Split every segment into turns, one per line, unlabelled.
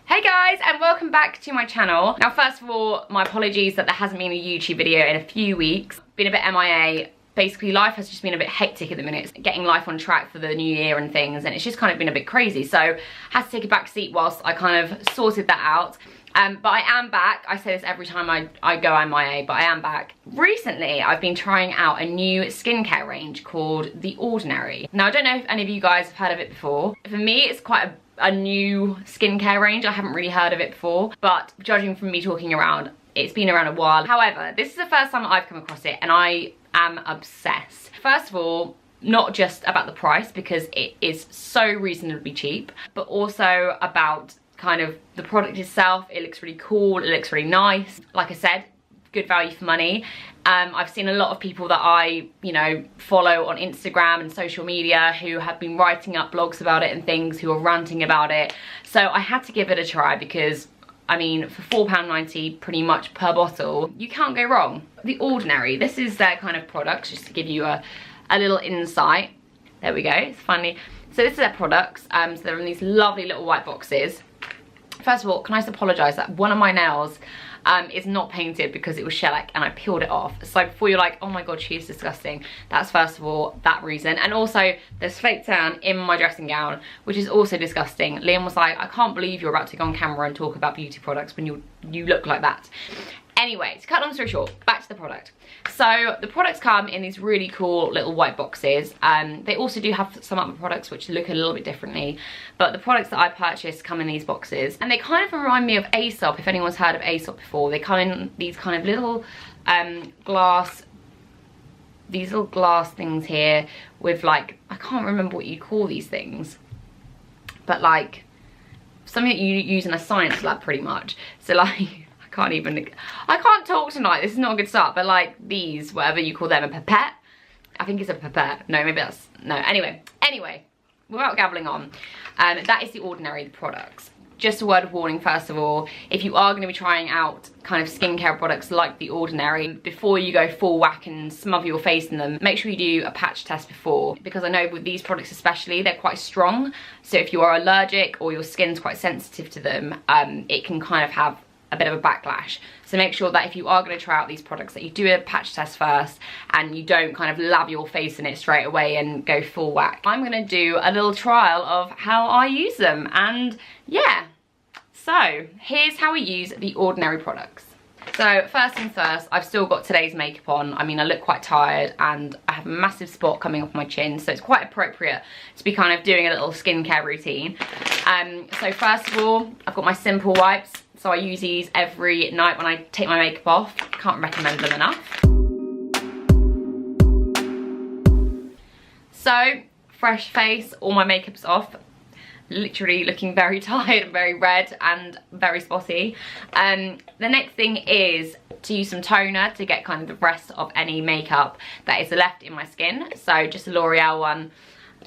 Hey guys, and welcome back to my channel. Now first of all, my apologies that there hasn't been a YouTube video in a few weeks. Been a bit MIA. Basically life has just been a bit hectic at the minute, getting life on track for the new year and things, and it's just kind of been a bit crazy, so had to take a back seat whilst I kind of sorted that out. But I am back. I say this every time I go MIA, but I am back. Recently, I've been trying out a new skincare range called The Ordinary. Now, I don't know if any of you guys have heard of it before. For me, it's quite a new skincare range. I haven't really heard of it before, but judging from me talking around, it's been around a while. However, this is the first time that I've come across it, and I am obsessed. First of all, not just about the price, because it is so reasonably cheap, but also about kind of the product itself. It looks really cool, it looks really nice. Like I said, good value for money. I've seen a lot of people that I, follow on Instagram and social media who have been writing up blogs about it and things, who are ranting about it. So I had to give it a try because, I mean, for £4.90 pretty much per bottle, you can't go wrong. The Ordinary, this is their kind of product, just to give you a little insight. There we go, it's funny. So this is their products, so they're in these lovely little white boxes. First of all, can I just apologise that one of my nails is not painted because it was shellac and I peeled it off. So before you're like, oh my god, she's disgusting, that's first of all that reason. And also there's flake tan in my dressing gown, which is also disgusting. Liam was like, I can't believe you're about to go on camera and talk about beauty products when you look like that. Anyway, to cut long story short, back to the product. So the products come in these really cool little white boxes. They also do have some other products which look a little bit differently, but the products that I purchased come in these boxes, and they kind of remind me of Aesop. If anyone's heard of Aesop before, they come in these kind of little glass things here with, like, I can't remember what you call these things, but like something that you use in a science lab pretty much. So like, I can't talk tonight, this is not a good start, but like these, whatever you call them, a pipette? I think it's a pipette. No, maybe that's, no, anyway, without gabbling on, that is The Ordinary, the products. Just a word of warning, first of all, if you are going to be trying out kind of skincare products like The Ordinary, before you go full whack and smother your face in them, make sure you do a patch test before, because I know with these products especially, they're quite strong, so if you are allergic or your skin's quite sensitive to them, it can kind of have a bit of a backlash. So make sure that if you are going to try out these products that you do a patch test first and you don't kind of lab your face in it straight away and go full whack. I'm going to do a little trial of how I use them, and yeah, so here's how we use The Ordinary products. So first things first, I've still got today's makeup on. I mean, I look quite tired and I have a massive spot coming off my chin, so it's quite appropriate to be kind of doing a little skincare routine. So first of all, I've got my simple wipes. So I use these every night when I take my makeup off. Can't recommend them enough. So, fresh face, all my makeup's off. Literally looking very tired, very red and very spotty. The next thing is to use some toner to get kind of the rest of any makeup that is left in my skin. So just a L'Oreal one.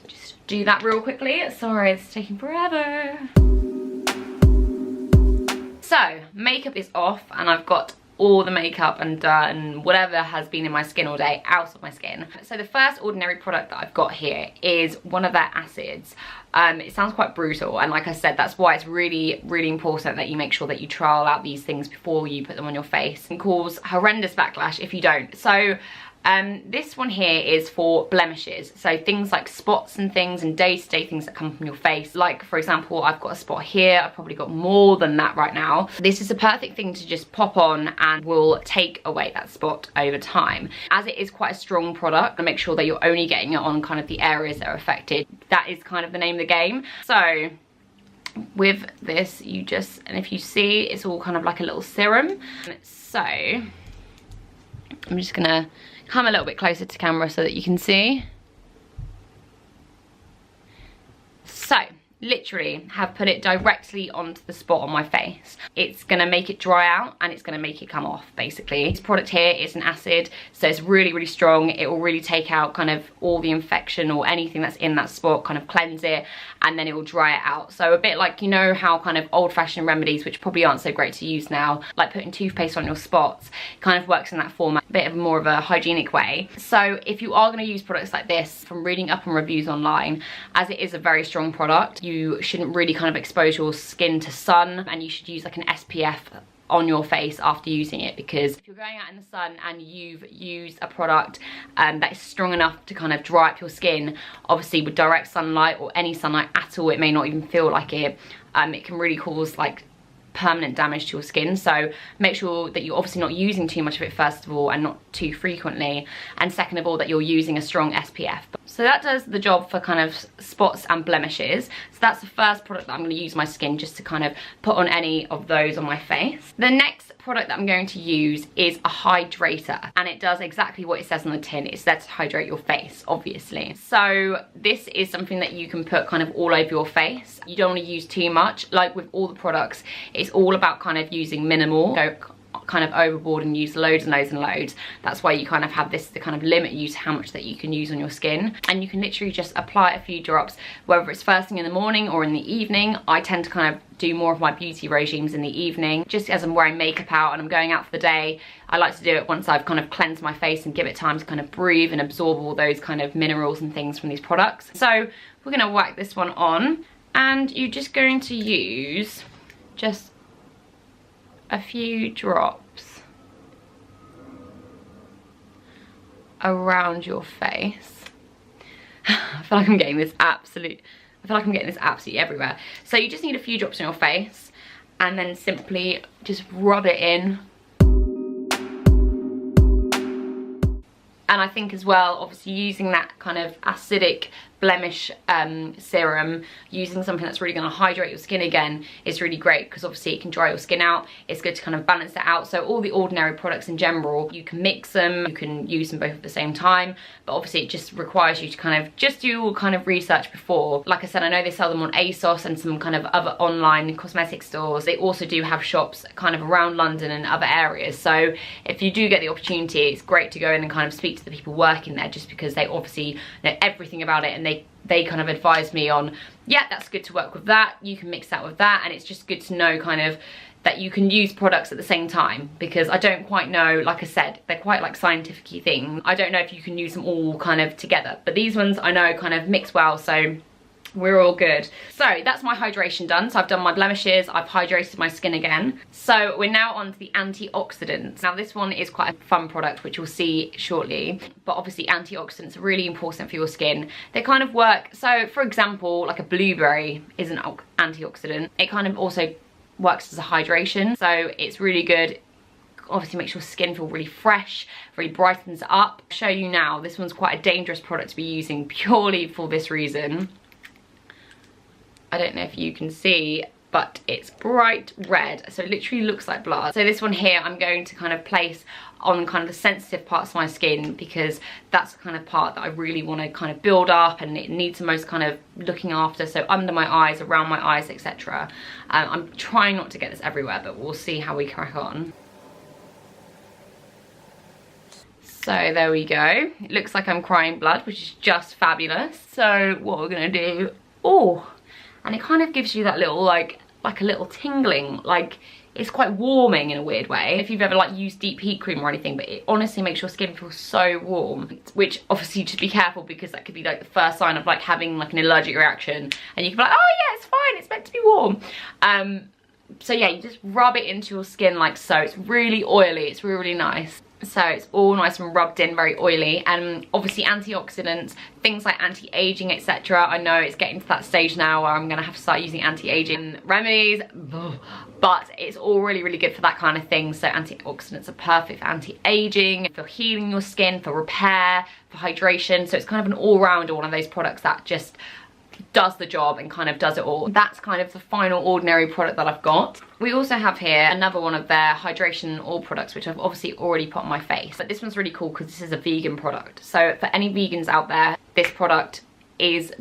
Just do that real quickly. Sorry, it's taking forever. So, makeup is off and I've got all the makeup and dirt and whatever has been in my skin all day out of my skin. So the first Ordinary product that I've got here is one of their acids. It sounds quite brutal, and like I said, that's why it's really, really important that you make sure that you trial out these things before you put them on your face. It can cause horrendous backlash if you don't. So this one here is for blemishes, so things like spots and things and day-to-day things that come from your face. Like, for example, I've got a spot here. I've probably got more than that right now. This is a perfect thing to just pop on and will take away that spot over time. As it is quite a strong product, and make sure that you're only getting it on kind of the areas that are affected. That is kind of the name of the game. So with this, you just, and if you see, it's all kind of like a little serum. So I'm just gonna come a little bit closer to camera so that you can see. So, literally have put it directly onto the spot on my face. It's gonna make it dry out and it's gonna make it come off, basically. This product here is an acid, so it's really, really strong. It will really take out kind of all the infection or anything that's in that spot, kind of cleanse it, and then it will dry it out. So a bit like, you know how kind of old-fashioned remedies, which probably aren't so great to use now, like putting toothpaste on your spots, kind of works in that format, a bit of more of a hygienic way. So if you are gonna use products like this, from reading up on reviews online, as it is a very strong product, you shouldn't really kind of expose your skin to sun, and you should use like an SPF on your face after using it, because if you're going out in the sun and you've used a product that is strong enough to kind of dry up your skin, obviously with direct sunlight or any sunlight at all, it may not even feel like it. It can really cause like permanent damage to your skin. So make sure that you're obviously not using too much of it, first of all, and not too frequently, and second of all that you're using a strong SPF. So that does the job for kind of spots and blemishes. So that's the first product that I'm going to use my skin just to kind of put on any of those on my face. The next product that I'm going to use is a hydrator, and it does exactly what it says on the tin. It's there to hydrate your face, obviously. So this is something that you can put kind of all over your face. You don't want to use too much. Like with all the products, it's all about kind of using minimal. Go kind of overboard and use loads and loads and loads. That's why you kind of have this to kind of limit you to how much that you can use on your skin. And you can literally just apply a few drops, whether it's first thing in the morning or in the evening. I tend to kind of do more of my beauty regimes in the evening, just as I'm wearing makeup out and I'm going out for the day. I like to do it once I've kind of cleansed my face and give it time to kind of breathe and absorb all those kind of minerals and things from these products. So we're gonna whack this one on, and you're just going to use just a few drops around your face. I feel like I'm getting this absolutely everywhere. So you just need a few drops on your face, and then simply just rub it in. And I think as well, obviously using that kind of acidic blemish serum, using something that's really going to hydrate your skin again is really great, because obviously it can dry your skin out. It's good to kind of balance it out. So all the ordinary products in general, you can mix them, you can use them both at the same time, but obviously it just requires you to kind of just do all kind of research before. Like I said, I know they sell them on ASOS and some kind of other online cosmetic stores. They also do have shops kind of around London and other areas. So if you do get the opportunity, it's great to go in and kind of speak to the people working there, just because they obviously know everything about it, and they kind of advised me on, yeah, that's good to work with that, you can mix that with that, and it's just good to know kind of that you can use products at the same time, because I don't quite know, like I said, they're quite like scientific-y things. I don't know if you can use them all kind of together, but these ones I know kind of mix well, so we're all good. So that's my hydration done. So I've done my blemishes, I've hydrated my skin again. So we're now on to the antioxidants. Now this one is quite a fun product, which you'll see shortly, but obviously antioxidants are really important for your skin. They kind of work, so for example, like a blueberry is an antioxidant. It kind of also works as a hydration, so it's really good. Obviously makes your skin feel really fresh, really brightens it up. I'll show you now, this one's quite a dangerous product to be using purely for this reason. I don't know if you can see, but it's bright red, so it literally looks like blood. So this one here I'm going to kind of place on kind of the sensitive parts of my skin, because that's the kind of part that I really want to kind of build up, and it needs the most kind of looking after, so under my eyes, around my eyes, etc. I'm trying not to get this everywhere, but we'll see how we crack on. So there we go. It looks like I'm crying blood, which is just fabulous. So what we're gonna do, and it kind of gives you that little like a little tingling, like it's quite warming in a weird way, if you've ever like used deep heat cream or anything, but it honestly makes your skin feel so warm, which obviously just be careful, because that could be like the first sign of like having like an allergic reaction, and you can be like, oh yeah, it's fine, it's meant to be warm. So yeah, you just rub it into your skin like so. It's really oily, it's really, really nice. So it's all nice and rubbed in, very oily, and obviously antioxidants, things like anti-aging, etc. I know it's getting to that stage now where I'm gonna have to start using anti-aging remedies, but it's all really, really good for that kind of thing. So antioxidants are perfect for anti-aging, for healing your skin, for repair, for hydration. So it's kind of an all-rounder, one of those products that just does the job and kind of does it all. That's kind of the final ordinary product that I've got. We also have here another one of their hydration oil products, which I've obviously already put on my face, but this one's really cool because this is a vegan product. So for any vegans out there, this product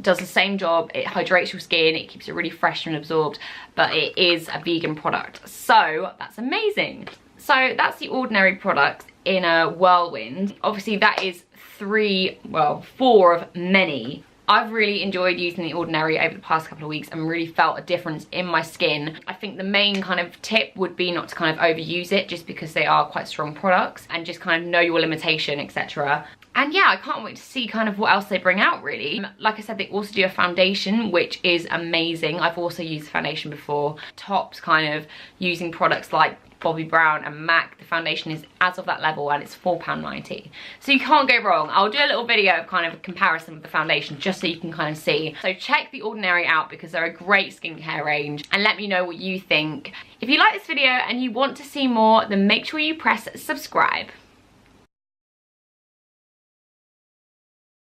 does the same job. It hydrates your skin, it keeps it really fresh and absorbed, but it is a vegan product, so that's amazing. So that's the ordinary product in a whirlwind. Obviously that is 4 of many. I've really enjoyed using the Ordinary over the past couple of weeks and really felt a difference in my skin. I think the main kind of tip would be not to kind of overuse it, just because they are quite strong products, and just kind of know your limitation, etc. And yeah, I can't wait to see kind of what else they bring out really. Like I said, they also do a foundation, which is amazing. I've also used foundation before. Tops kind of using products like Bobbi Brown and MAC. The foundation is as of that level and it's £4.90. So you can't go wrong. I'll do a little video of kind of a comparison with the foundation just so you can kind of see. So check The Ordinary out because they're a great skincare range, and let me know what you think. If you like this video and you want to see more, then make sure you press subscribe.